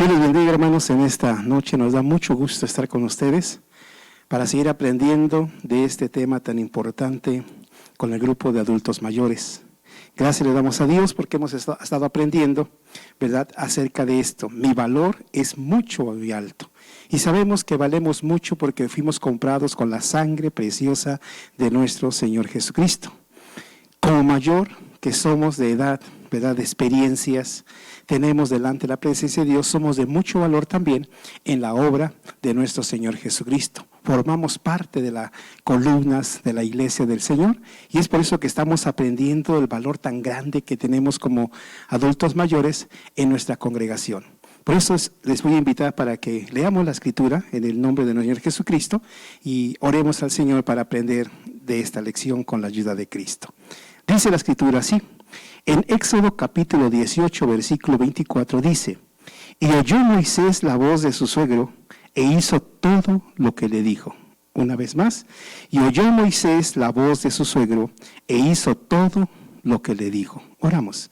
Dios les bendiga, hermanos, en esta noche. Nos da mucho gusto estar con ustedes para seguir aprendiendo de este tema tan importante con el grupo de adultos mayores. Gracias le damos a Dios porque hemos estado aprendiendo, ¿verdad?, acerca de esto. Mi valor es mucho muy alto. Y sabemos que valemos mucho porque fuimos comprados con la sangre preciosa de nuestro Señor Jesucristo. Como mayor que somos de edad, ¿verdad?, de experiencias, tenemos delante la presencia de Dios, somos de mucho valor también en la obra de nuestro Señor Jesucristo. Formamos parte de las columnas de la iglesia del Señor y es por eso que estamos aprendiendo el valor tan grande que tenemos como adultos mayores en nuestra congregación. Por eso les voy a invitar para que leamos la Escritura en el nombre de nuestro Señor Jesucristo y oremos al Señor para aprender de esta lección con la ayuda de Cristo. Dice la Escritura así, en Éxodo capítulo 18, versículo 24 dice, y oyó Moisés la voz de su suegro e hizo todo lo que le dijo. Una vez más, y oyó Moisés la voz de su suegro e hizo todo lo que le dijo. Oramos.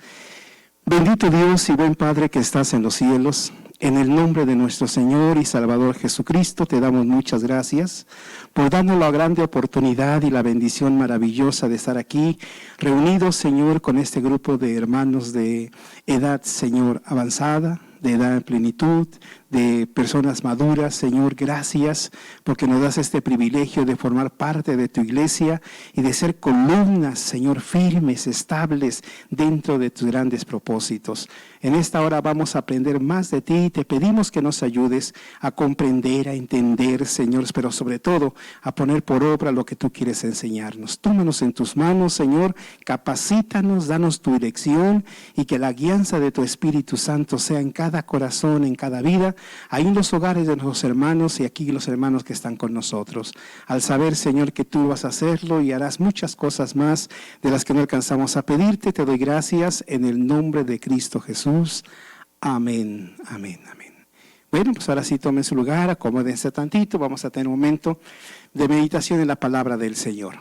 Bendito Dios y buen Padre que estás en los cielos, en el nombre de nuestro Señor y Salvador Jesucristo, te damos muchas gracias por darnos la grande oportunidad y la bendición maravillosa de estar aquí reunidos, Señor, con este grupo de hermanos de edad, Señor, avanzada, de edad en plenitud, de personas maduras. Señor, gracias porque nos das este privilegio de formar parte de tu iglesia y de ser columnas, Señor, firmes, estables dentro de tus grandes propósitos. En esta hora vamos a aprender más de ti y te pedimos que nos ayudes a comprender, a entender, Señor, pero sobre todo a poner por obra lo que tú quieres enseñarnos. Tómanos en tus manos, Señor, capacítanos, danos tu dirección y que la guianza de tu Espíritu Santo sea en cada corazón, en cada vida, ahí en los hogares de nuestros hermanos y aquí los hermanos que están con nosotros. Al saber, Señor, que tú vas a hacerlo y harás muchas cosas más de las que no alcanzamos a pedirte, te doy gracias en el nombre de Cristo Jesús. Amén, amén, amén. Bueno, pues ahora sí tomen su lugar, acomódense tantito, vamos a tener un momento de meditación en la palabra del Señor.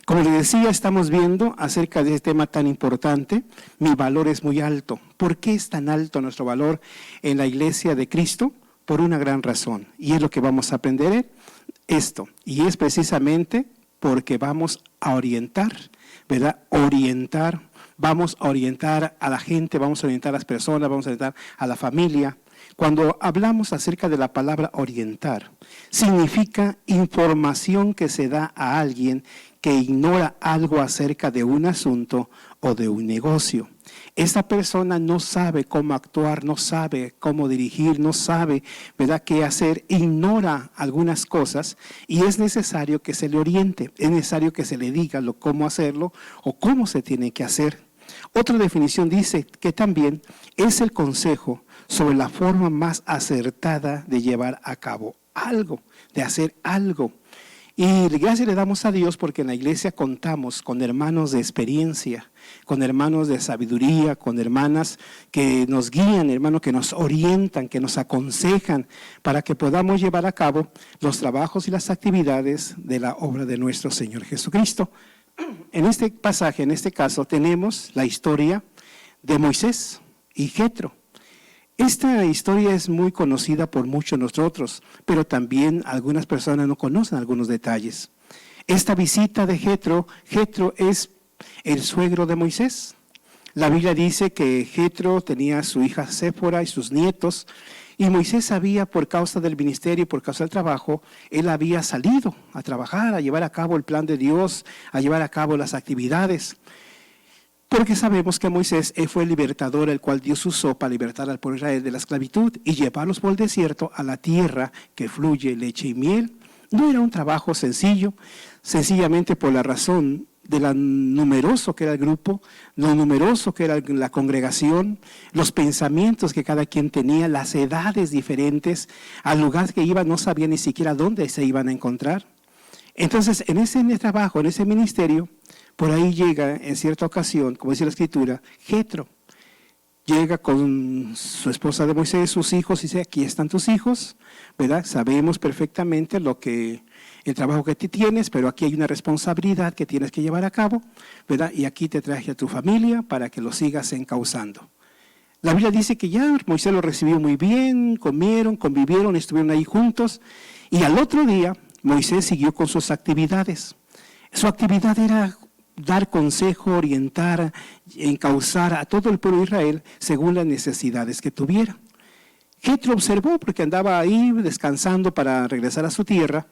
Como les decía, estamos viendo acerca de este tema tan importante, mi valor es muy alto. ¿Por qué es tan alto nuestro valor en la iglesia de Cristo? Por una gran razón, y es lo que vamos a aprender esto, y es precisamente porque vamos a orientar, ¿verdad? Vamos a orientar a la gente, vamos a orientar a las personas, vamos a orientar a la familia. Cuando hablamos acerca de la palabra orientar, significa información que se da a alguien que ignora algo acerca de un asunto o de un negocio. Esta persona no sabe cómo actuar, no sabe cómo dirigir, no sabe, ¿verdad?, qué hacer, ignora algunas cosas y es necesario que se le oriente, es necesario que se le diga cómo hacerlo o cómo se tiene que hacer. Otra definición dice que también es el consejo sobre la forma más acertada de llevar a cabo algo, de hacer algo. Y gracias le damos a Dios porque en la iglesia contamos con hermanos de experiencia, con hermanos de sabiduría, con hermanas que nos guían, hermanos que nos orientan, que nos aconsejan para que podamos llevar a cabo los trabajos y las actividades de la obra de nuestro Señor Jesucristo. En este pasaje, en este caso, tenemos la historia de Moisés y Jetro. Esta historia es muy conocida por muchos de nosotros, pero también algunas personas no conocen algunos detalles. Esta visita de Jetro es el suegro de Moisés. La Biblia dice que Jetro tenía a su hija Séfora y sus nietos, y Moisés sabía por causa del ministerio, por causa del trabajo, él había salido a trabajar, a llevar a cabo el plan de Dios, a llevar a cabo las actividades. Porque sabemos que Moisés fue el libertador, el cual Dios usó para libertar al pueblo de Israel de la esclavitud y llevarlos por el desierto a la tierra que fluye leche y miel. No era un trabajo sencillo, sencillamente por la razón de lo numeroso que era el grupo, lo numeroso que era la congregación, los pensamientos que cada quien tenía, las edades diferentes, al lugar que iban no sabían ni siquiera dónde se iban a encontrar. Entonces, en ese trabajo, en ese ministerio, por ahí llega en cierta ocasión, como dice la Escritura, Jetro. Llega con su esposa de Moisés, sus hijos, y dice, aquí están tus hijos, ¿verdad? Sabemos perfectamente el trabajo que tú tienes, pero aquí hay una responsabilidad que tienes que llevar a cabo, ¿verdad? Y aquí te traje a tu familia para que lo sigas encauzando. La Biblia dice que ya Moisés lo recibió muy bien, comieron, convivieron, estuvieron ahí juntos. Y al otro día, Moisés siguió con sus actividades. Su actividad era dar consejo, orientar, encauzar a todo el pueblo de Israel según las necesidades que tuviera. Jetro observó porque andaba ahí descansando para regresar a su tierra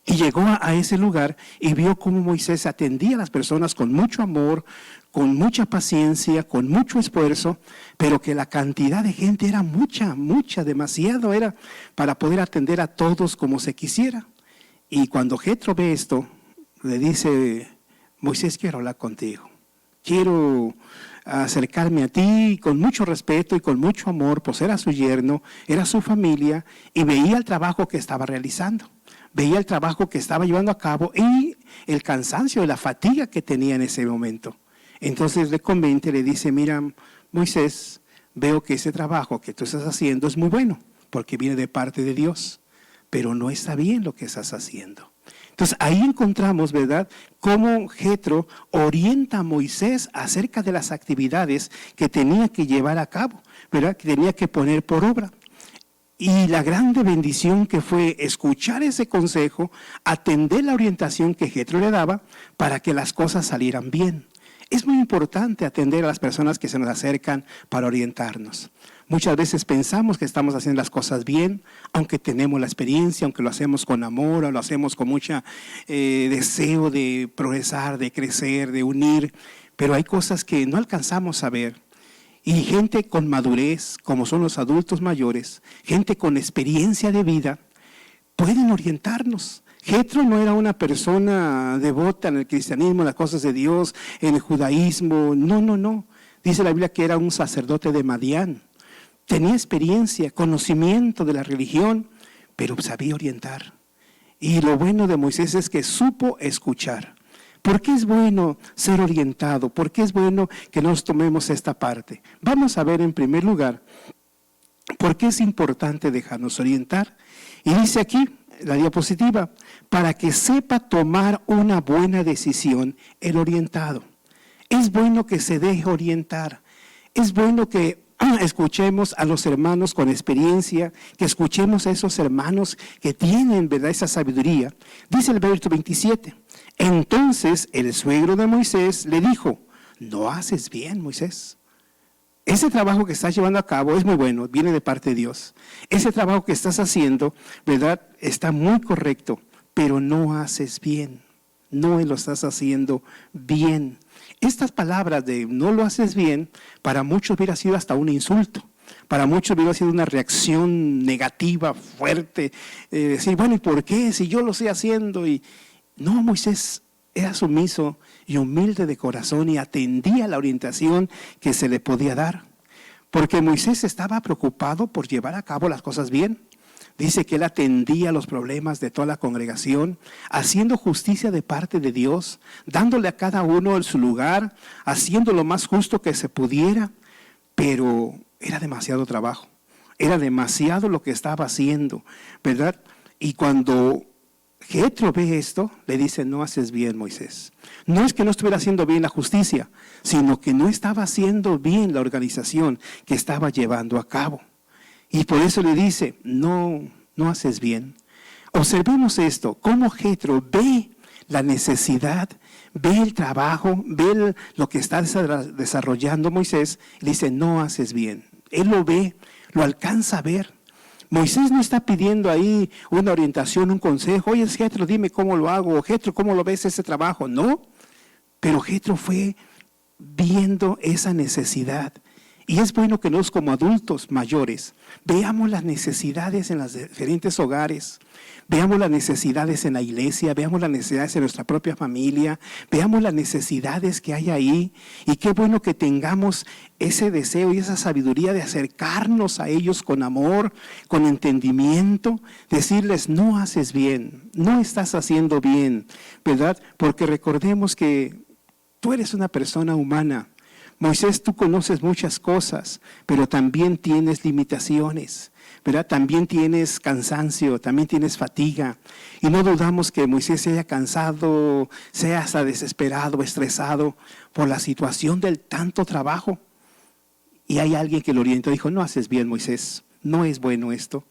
y llegó a ese lugar y vio cómo Moisés atendía a las personas con mucho amor, con mucha paciencia, con mucho esfuerzo, pero que la cantidad de gente era mucha, demasiado era para poder atender a todos como se quisiera. Y cuando Jetro ve esto, le dice: Moisés, quiero hablar contigo, quiero acercarme a ti con mucho respeto y con mucho amor, pues era su yerno, era su familia, y veía el trabajo que estaba realizando, veía el trabajo que estaba llevando a cabo y el cansancio y la fatiga que tenía en ese momento. Entonces le comenta y le dice: mira, Moisés, veo que ese trabajo que tú estás haciendo es muy bueno, porque viene de parte de Dios, pero no está bien lo que estás haciendo. Entonces ahí encontramos, ¿verdad?, cómo Jetro orienta a Moisés acerca de las actividades que tenía que llevar a cabo, ¿verdad?, que tenía que poner por obra. Y la grande bendición que fue escuchar ese consejo, atender la orientación que Jetro le daba para que las cosas salieran bien. Es muy importante atender a las personas que se nos acercan para orientarnos. Muchas veces pensamos que estamos haciendo las cosas bien, aunque tenemos la experiencia, aunque lo hacemos con amor o lo hacemos con mucho deseo de progresar, de crecer, de unir, pero hay cosas que no alcanzamos a ver. Y gente con madurez, como son los adultos mayores, gente con experiencia de vida, pueden orientarnos. Jetro no era una persona devota en el cristianismo, en las cosas de Dios, en el judaísmo, no. Dice la Biblia que era un sacerdote de Madián. Tenía experiencia, conocimiento de la religión, pero sabía orientar. Y lo bueno de Moisés es que supo escuchar. ¿Por qué es bueno ser orientado? ¿Por qué es bueno que nos tomemos esta parte? Vamos a ver en primer lugar por qué es importante dejarnos orientar. Y dice aquí, la diapositiva, para que sepa tomar una buena decisión el orientado. Es bueno que se deje orientar. Es bueno que escuchemos a los hermanos con experiencia, que escuchemos a esos hermanos que tienen, ¿verdad?, esa sabiduría. Dice el verso 27, entonces el suegro de Moisés le dijo: no haces bien, Moisés. Ese trabajo que estás llevando a cabo es muy bueno, viene de parte de Dios. Ese trabajo que estás haciendo, ¿verdad?, está muy correcto, pero no haces bien, no lo estás haciendo bien. Estas palabras de no lo haces bien, para muchos hubiera sido hasta un insulto, para muchos hubiera sido una reacción negativa, fuerte, decir, bueno, ¿y por qué? Si yo lo estoy haciendo. Y no, Moisés era sumiso y humilde de corazón y atendía la orientación que se le podía dar, porque Moisés estaba preocupado por llevar a cabo las cosas bien. Dice que él atendía los problemas de toda la congregación, haciendo justicia de parte de Dios, dándole a cada uno en su lugar, haciendo lo más justo que se pudiera, pero era demasiado trabajo, era demasiado lo que estaba haciendo, ¿verdad? Y cuando Jetro ve esto, le dice: no haces bien, Moisés. No es que no estuviera haciendo bien la justicia, sino que no estaba haciendo bien la organización que estaba llevando a cabo. Y por eso le dice: no haces bien. Observemos esto, cómo Jetro ve la necesidad, ve el trabajo, ve lo que está desarrollando Moisés, y le dice: no haces bien. Él lo ve, lo alcanza a ver. Moisés no está pidiendo ahí una orientación, un consejo. Oye, Jetro, dime cómo lo hago. Jetro, ¿cómo lo ves ese trabajo? No, pero Jetro fue viendo esa necesidad. Y es bueno que nosotros como adultos mayores veamos las necesidades en los diferentes hogares, veamos las necesidades en la iglesia, veamos las necesidades en nuestra propia familia, veamos las necesidades que hay ahí. Y qué bueno que tengamos ese deseo y esa sabiduría de acercarnos a ellos con amor, con entendimiento, decirles: no haces bien, no estás haciendo bien, ¿verdad? Porque recordemos que tú eres una persona humana. Moisés, tú conoces muchas cosas, pero también tienes limitaciones, ¿verdad? También tienes cansancio, también tienes fatiga. Y no dudamos que Moisés se haya cansado, sea hasta desesperado, estresado por la situación del tanto trabajo. y hay alguien que lo orientó, dijo, no haces bien, Moisés, no es bueno esto.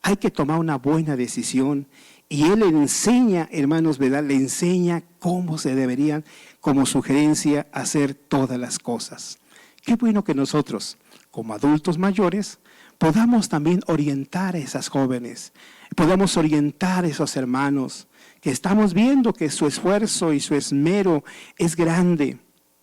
Hay que tomar una buena decisión. Y él le enseña, hermanos, ¿verdad? Le enseña cómo se deberían, como sugerencia, hacer todas las cosas. Qué bueno que nosotros, como adultos mayores, podamos también orientar a esas jóvenes, podamos orientar a esos hermanos, que estamos viendo que su esfuerzo y su esmero es grande,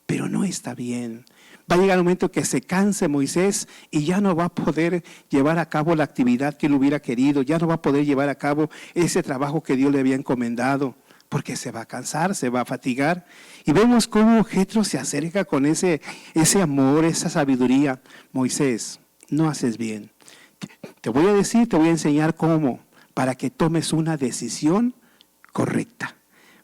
pero no está bien. Va a llegar un momento que se canse Moisés y ya no va a poder llevar a cabo la actividad que él hubiera querido, ya no va a poder llevar a cabo ese trabajo que Dios le había encomendado, porque se va a cansar, se va a fatigar. Y vemos cómo Jetro se acerca con ese amor, esa sabiduría. Moisés, no haces bien. Te voy a decir, te voy a enseñar cómo, para que tomes una decisión correcta.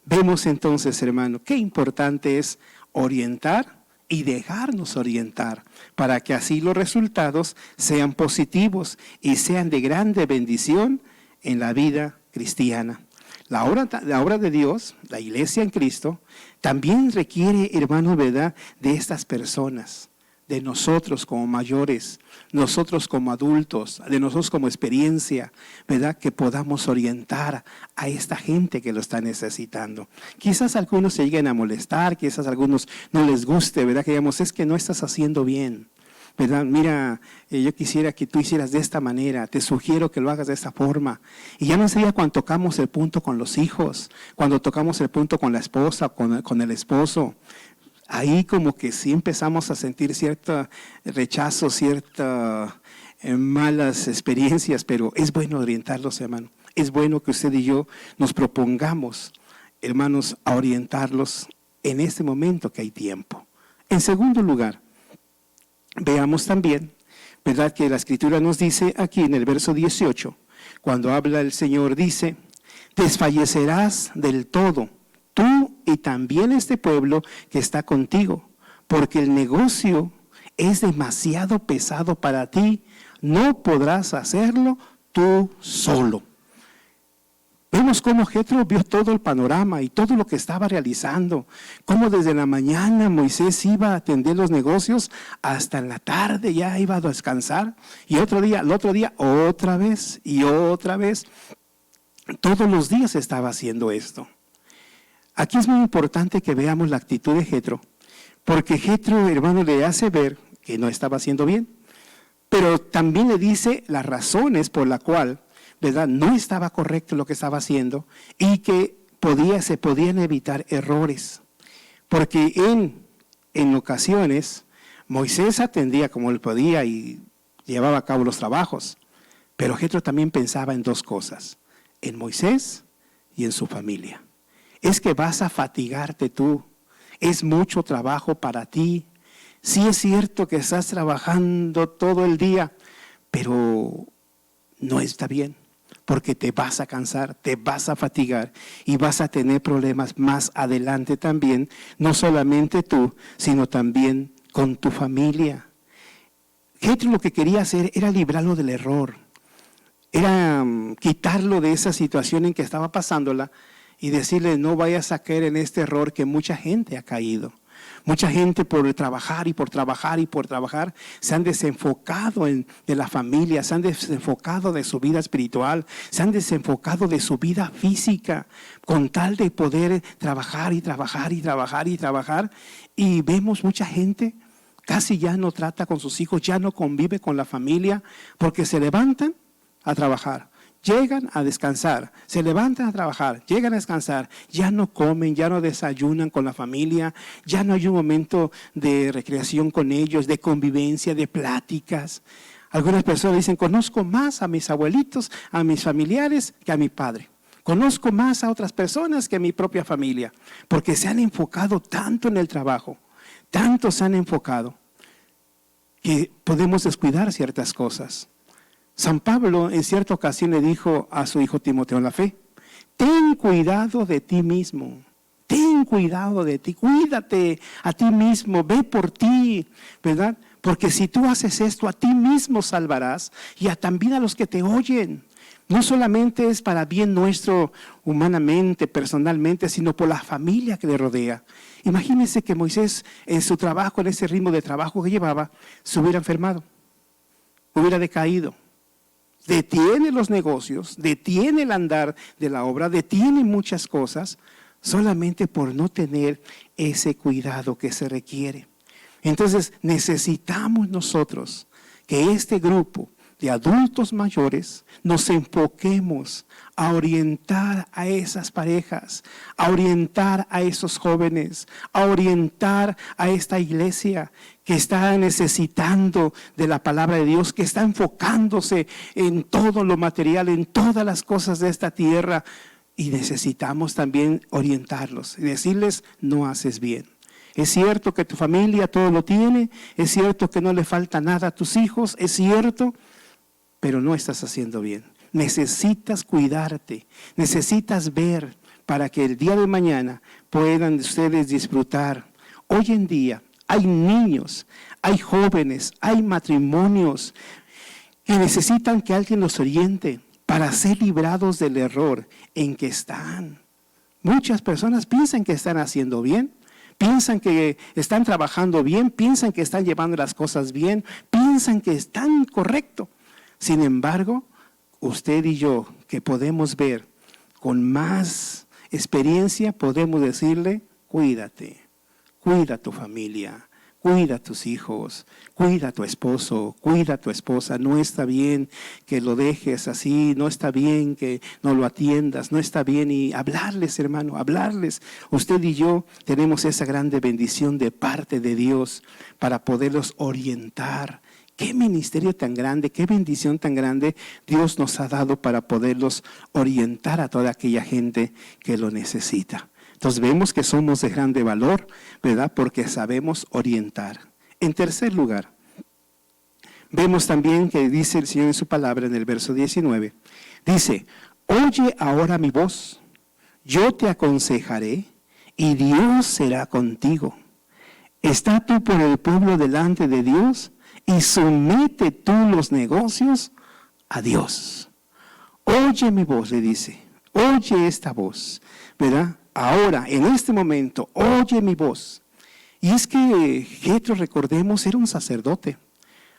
Vemos entonces, hermano, qué importante es orientar y dejarnos orientar para que así los resultados sean positivos y sean de grande bendición en la vida cristiana. La obra de Dios, la iglesia en Cristo, también requiere, hermanos, ¿verdad?, de estas personas, de nosotros como mayores, nosotros como adultos, de nosotros como experiencia, ¿verdad?, que podamos orientar a esta gente que lo está necesitando. Quizás algunos se lleguen a molestar, quizás a algunos no les guste, ¿verdad?, que digamos, es que no estás haciendo bien, ¿verdad? Mira, yo quisiera que tú hicieras de esta manera, te sugiero que lo hagas de esta forma. Y ya no sería cuando tocamos el punto con los hijos, cuando tocamos el punto con la esposa, con el esposo. Ahí como que sí empezamos a sentir cierto rechazo, ciertas malas experiencias, pero es bueno orientarlos, hermano. Es bueno que usted y yo nos propongamos, hermanos, a orientarlos en este momento que hay tiempo. En segundo lugar, veamos también, ¿verdad?, que la Escritura nos dice aquí en el verso 18, cuando habla el Señor, dice, desfallecerás del todo, tú y también este pueblo que está contigo, porque el negocio es demasiado pesado para ti, no podrás hacerlo tú solo. Vemos cómo Jetro vio todo el panorama y todo lo que estaba realizando, cómo desde la mañana Moisés iba a atender los negocios hasta en la tarde ya iba a descansar, y el otro día otra vez y otra vez. Todos los días estaba haciendo esto. Aquí es muy importante que veamos la actitud de Jetro, porque Jetro, hermano, le hace ver que no estaba haciendo bien, pero también le dice las razones por la cual, ¿verdad?, no estaba correcto lo que estaba haciendo y que se podían evitar errores. Porque en ocasiones Moisés atendía como él podía y llevaba a cabo los trabajos, pero Jetro también pensaba en dos cosas, en Moisés y en su familia. Es que vas a fatigarte tú, es mucho trabajo para ti. Sí es cierto que estás trabajando todo el día, pero no está bien, porque te vas a cansar, te vas a fatigar y vas a tener problemas más adelante también, no solamente tú, sino también con tu familia. Jetro lo que quería hacer era librarlo del error, era quitarlo de esa situación en que estaba pasándola y decirle, no vayas a caer en este error que mucha gente ha caído. Mucha gente por trabajar y por trabajar y por trabajar se han desenfocado de la familia, se han desenfocado de su vida espiritual, se han desenfocado de su vida física con tal de poder trabajar y trabajar y trabajar y trabajar. Y vemos mucha gente casi ya no trata con sus hijos, ya no convive con la familia porque se levantan a trabajar. Llegan a descansar, se levantan a trabajar, llegan a descansar, ya no comen, ya no desayunan con la familia, ya no hay un momento de recreación con ellos, de convivencia, de pláticas. Algunas personas dicen, conozco más a mis abuelitos, a mis familiares que a mi padre. Conozco más a otras personas que a mi propia familia, porque se han enfocado tanto en el trabajo, tanto se han enfocado, que podemos descuidar ciertas cosas. San Pablo en cierta ocasión le dijo a su hijo Timoteo en la fe, ten cuidado de ti mismo, ten cuidado de ti, cuídate a ti mismo, ve por ti, ¿verdad? Porque si tú haces esto, a ti mismo salvarás y también a los que te oyen. No solamente es para bien nuestro humanamente, personalmente, sino por la familia que le rodea. Imagínense que Moisés en su trabajo, en ese ritmo de trabajo que llevaba, se hubiera enfermado, hubiera decaído. Detiene los negocios, detiene el andar de la obra, detiene muchas cosas, solamente por no tener ese cuidado que se requiere. Entonces necesitamos nosotros que este grupo de adultos mayores nos enfoquemos a orientar a esas parejas, a orientar a esos jóvenes, a orientar a esta iglesia que está necesitando de la palabra de Dios, que está enfocándose en todo lo material, en todas las cosas de esta tierra. Y necesitamos también orientarlos y decirles: no haces bien. Es cierto que tu familia todo lo tiene, es cierto que no le falta nada a tus hijos, es cierto, pero no estás haciendo bien. Necesitas cuidarte, necesitas ver para que el día de mañana puedan ustedes disfrutar. Hoy en día hay niños, hay jóvenes, hay matrimonios que necesitan que alguien los oriente para ser librados del error en que están. Muchas personas piensan que están haciendo bien, piensan que están trabajando bien, piensan que están llevando las cosas bien, piensan que están correcto. Sin embargo, usted y yo, que podemos ver con más experiencia, podemos decirle: cuídate, cuida a tu familia, cuida a tus hijos, cuida a tu esposo, cuida a tu esposa. No está bien que lo dejes así, no está bien que no lo atiendas, no está bien. Y hablarles, hermano, hablarles. Usted y yo tenemos esa grande bendición de parte de Dios para poderlos orientar. Qué ministerio tan grande, qué bendición tan grande Dios nos ha dado para poderlos orientar a toda aquella gente que lo necesita. Entonces vemos que somos de grande valor, ¿verdad? Porque sabemos orientar. En tercer lugar, vemos también que dice el Señor en su palabra en el verso 19. Dice: oye ahora mi voz, yo te aconsejaré y Dios será contigo. Está tú por el pueblo delante de Dios y somete tú los negocios a Dios. Oye mi voz, le dice, oye esta voz, ¿verdad? Ahora, en este momento, oye mi voz. Y es que Jetro, recordemos, era un sacerdote.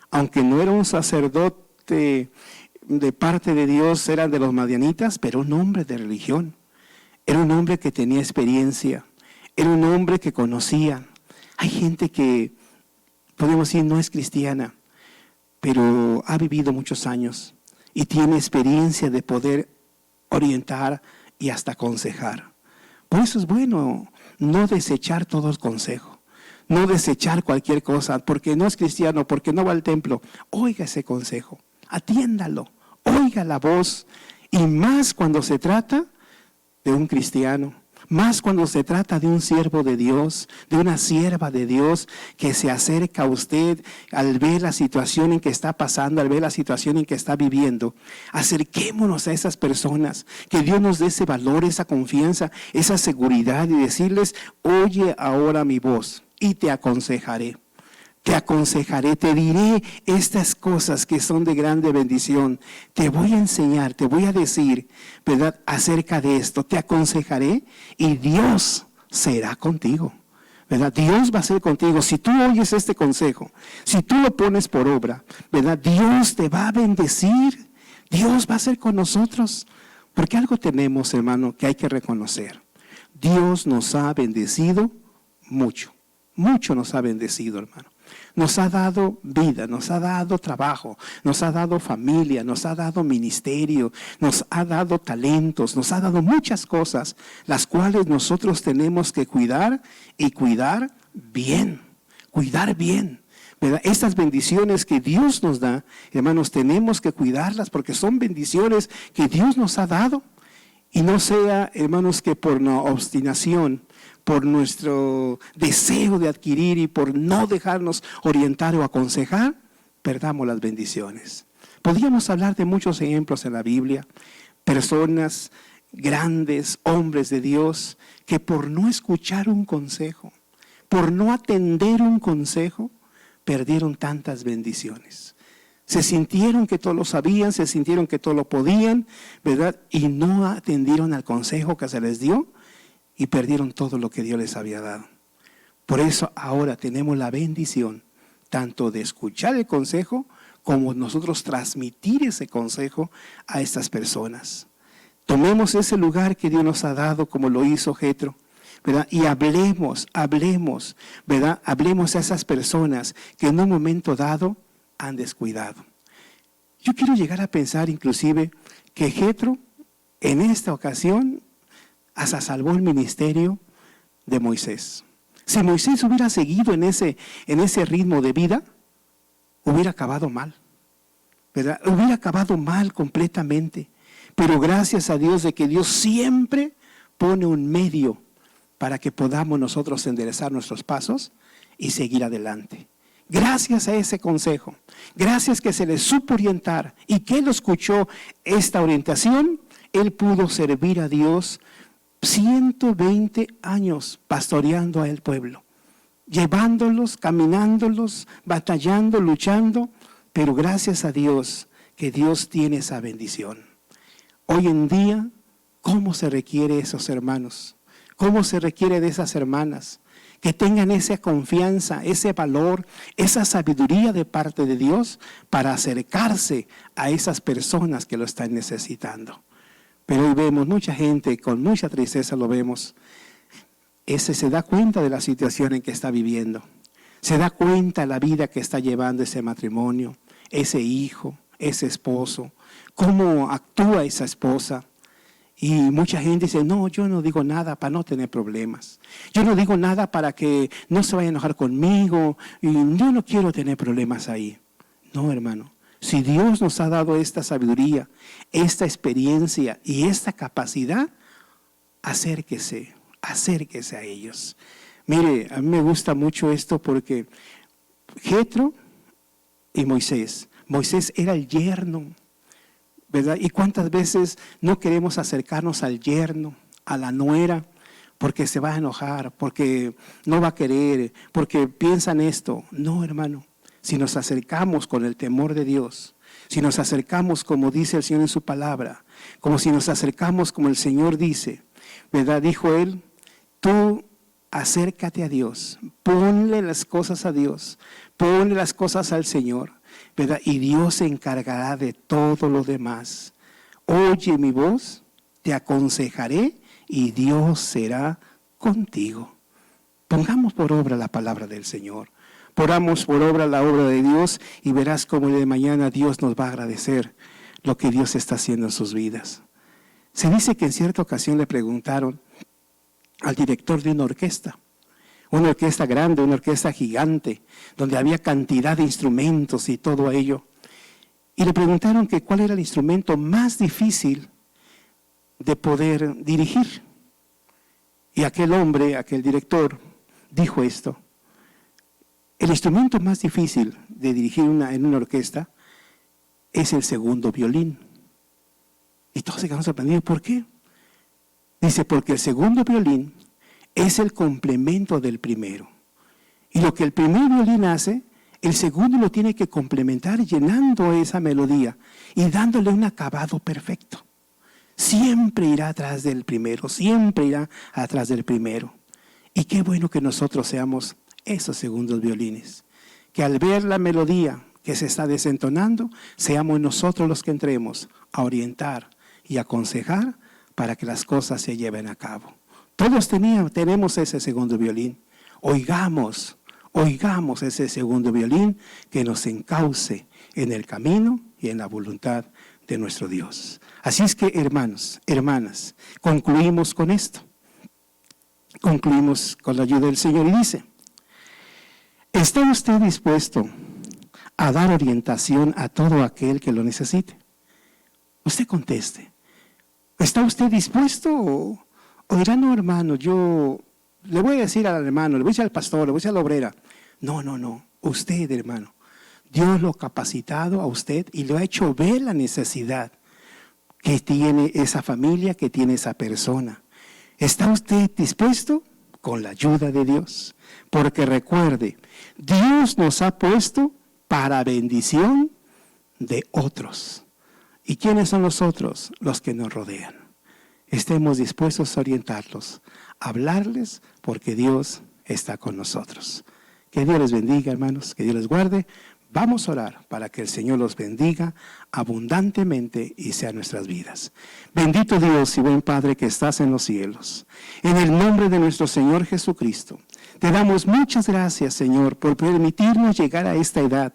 Aunque no era un sacerdote de parte de Dios, era de los madianitas, pero un hombre de religión. Era un hombre que tenía experiencia, era un hombre que conocía. Hay gente que, podemos decir, no es cristiana, pero ha vivido muchos años y tiene experiencia de poder orientar y hasta aconsejar. Por eso es bueno no desechar todo el consejo, no desechar cualquier cosa, porque no es cristiano, porque no va al templo. Oiga ese consejo, atiéndalo, oiga la voz, y más cuando se trata de un cristiano, más cuando se trata de un siervo de Dios, de una sierva de Dios que se acerca a usted al ver la situación en que está pasando, al ver la situación en que está viviendo. Acerquémonos a esas personas, que Dios nos dé ese valor, esa confianza, esa seguridad y decirles: oye ahora mi voz y te aconsejaré. Te aconsejaré, te diré estas cosas que son de grande bendición. Te voy a enseñar, te voy a decir, ¿verdad?, acerca de esto. Te aconsejaré y Dios será contigo, ¿verdad? Dios va a ser contigo. Si tú oyes este consejo, si tú lo pones por obra, ¿verdad?, Dios te va a bendecir. Dios va a ser con nosotros. Porque algo tenemos, hermano, que hay que reconocer. Dios nos ha bendecido mucho. Mucho nos ha bendecido, hermano. Nos ha dado vida, nos ha dado trabajo, nos ha dado familia, nos ha dado ministerio, nos ha dado talentos, nos ha dado muchas cosas, las cuales nosotros tenemos que cuidar y cuidar bien, ¿verdad? Estas bendiciones que Dios nos da, hermanos, tenemos que cuidarlas porque son bendiciones que Dios nos ha dado. Y no sea, hermanos, que por una obstinación, por nuestro deseo de adquirir y por no dejarnos orientar o aconsejar, perdamos las bendiciones. Podríamos hablar de muchos ejemplos en la Biblia, personas grandes, hombres de Dios, que por no escuchar un consejo, por no atender un consejo, perdieron tantas bendiciones. Se sintieron que todo lo sabían, se sintieron que todo lo podían, ¿verdad? Y no atendieron al consejo que se les dio y perdieron todo lo que Dios les había dado. Por eso ahora tenemos la bendición tanto de escuchar el consejo como nosotros transmitir ese consejo a estas personas. Tomemos ese lugar que Dios nos ha dado como lo hizo Jetro, ¿verdad? Y hablemos, ¿verdad? Hablemos a esas personas que en un momento dado han descuidado. Yo quiero llegar a pensar inclusive que Jetro en esta ocasión hasta salvó el ministerio de Moisés. Si Moisés hubiera seguido en ese ritmo de vida, hubiera acabado mal, ¿verdad? Hubiera acabado mal completamente. Pero gracias a Dios de que Dios siempre pone un medio para que podamos nosotros enderezar nuestros pasos y seguir adelante. Gracias a ese consejo, gracias que se le supo orientar y que él escuchó esta orientación, él pudo servir a Dios 120 años pastoreando al pueblo, llevándolos, caminándolos, batallando, luchando, pero gracias a Dios que Dios tiene esa bendición. Hoy en día, ¿cómo se requiere de esos hermanos? ¿Cómo se requiere de esas hermanas? Que tengan esa confianza, ese valor, esa sabiduría de parte de Dios para acercarse a esas personas que lo están necesitando. Pero hoy vemos mucha gente, con mucha tristeza lo vemos, ese se da cuenta de la situación en que está viviendo. Se da cuenta de la vida que está llevando ese matrimonio, ese hijo, ese esposo, cómo actúa esa esposa. Y mucha gente dice, no, yo no digo nada para no tener problemas. Yo no digo nada para que no se vaya a enojar conmigo. Y yo no quiero tener problemas ahí. No, hermano. Si Dios nos ha dado esta sabiduría, esta experiencia y esta capacidad, acérquese a ellos. Mire, a mí me gusta mucho esto porque Jetro y Moisés era el yerno, ¿verdad? Y cuántas veces no queremos acercarnos al yerno, a la nuera, porque se va a enojar, porque no va a querer, porque piensan esto. No, hermano, si nos acercamos con el temor de Dios, si nos acercamos como dice el Señor en su palabra, como si nos acercamos como el Señor dice, ¿verdad? Dijo Él, tú acércate a Dios, ponle las cosas a Dios, ponle las cosas al Señor, ¿verdad? Y Dios se encargará de todo lo demás. Oye mi voz, te aconsejaré y Dios será contigo. Pongamos por obra la palabra del Señor. Pongamos por obra la obra de Dios y verás cómo de mañana Dios nos va a agradecer lo que Dios está haciendo en sus vidas. Se dice que en cierta ocasión le preguntaron al director de una orquesta grande, una orquesta gigante, donde había cantidad de instrumentos y todo ello. Y le preguntaron que cuál era el instrumento más difícil de poder dirigir. Y aquel hombre, aquel director, dijo esto: el instrumento más difícil de dirigir en una orquesta es el segundo violín. Y todos se quedaron sorprendidos. ¿Por qué? Dice, porque el segundo violín es el complemento del primero. Y lo que el primer violín hace, el segundo lo tiene que complementar llenando esa melodía y dándole un acabado perfecto. Siempre irá atrás del primero, siempre irá atrás del primero. Y qué bueno que nosotros seamos esos segundos violines. Que al ver la melodía que se está desentonando, seamos nosotros los que entremos a orientar y aconsejar para que las cosas se lleven a cabo. Todos tenemos ese segundo violín. Oigamos ese segundo violín que nos encauce en el camino y en la voluntad de nuestro Dios. Así es que, hermanos, hermanas, concluimos con esto. Concluimos con la ayuda del Señor y dice: ¿está usted dispuesto a dar orientación a todo aquel que lo necesite? Usted conteste. ¿Está usted dispuesto o dirá, no, hermano, yo le voy a decir al hermano, le voy a decir al pastor, le voy a decir a la obrera? No. Usted, hermano, Dios lo ha capacitado a usted y lo ha hecho ver la necesidad que tiene esa familia, que tiene esa persona. ¿Está usted dispuesto? Con la ayuda de Dios. Porque recuerde, Dios nos ha puesto para bendición de otros. ¿Y quiénes son los otros? Los que nos rodean. Estemos dispuestos a orientarlos, a hablarles, porque Dios está con nosotros. Que Dios les bendiga, hermanos, que Dios les guarde. Vamos a orar para que el Señor los bendiga abundantemente y sea nuestras vidas. Bendito Dios y buen Padre que estás en los cielos. En el nombre de nuestro Señor Jesucristo, te damos muchas gracias, Señor, por permitirnos llegar a esta edad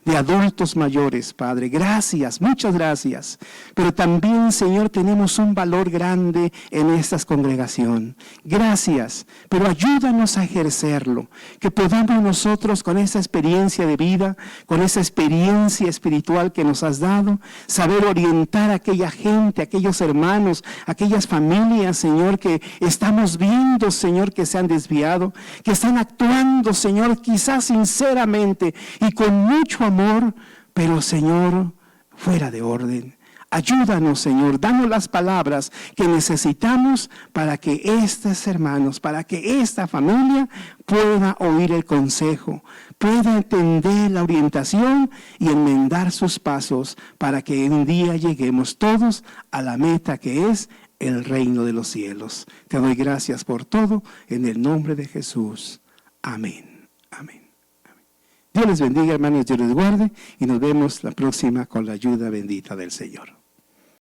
de adultos mayores, Padre. Gracias, muchas gracias. Pero también, Señor, tenemos un valor grande en esta congregación. Gracias, pero ayúdanos a ejercerlo. Que podamos nosotros, con esa experiencia de vida, con esa experiencia espiritual que nos has dado, saber orientar a aquella gente, a aquellos hermanos, a aquellas familias, Señor, que estamos viendo, Señor, que se han desviado, que están actuando, Señor, quizás sinceramente y con mucho amor, pero, Señor, fuera de orden. Ayúdanos, Señor, danos las palabras que necesitamos para que estos hermanos, para que esta familia pueda oír el consejo, pueda entender la orientación y enmendar sus pasos para que un día lleguemos todos a la meta que es el reino de los cielos. Te doy gracias por todo, en el nombre de Jesús. Amén. Amén. Amén. Dios les bendiga, hermanos, Dios les guarde y nos vemos la próxima con la ayuda bendita del Señor.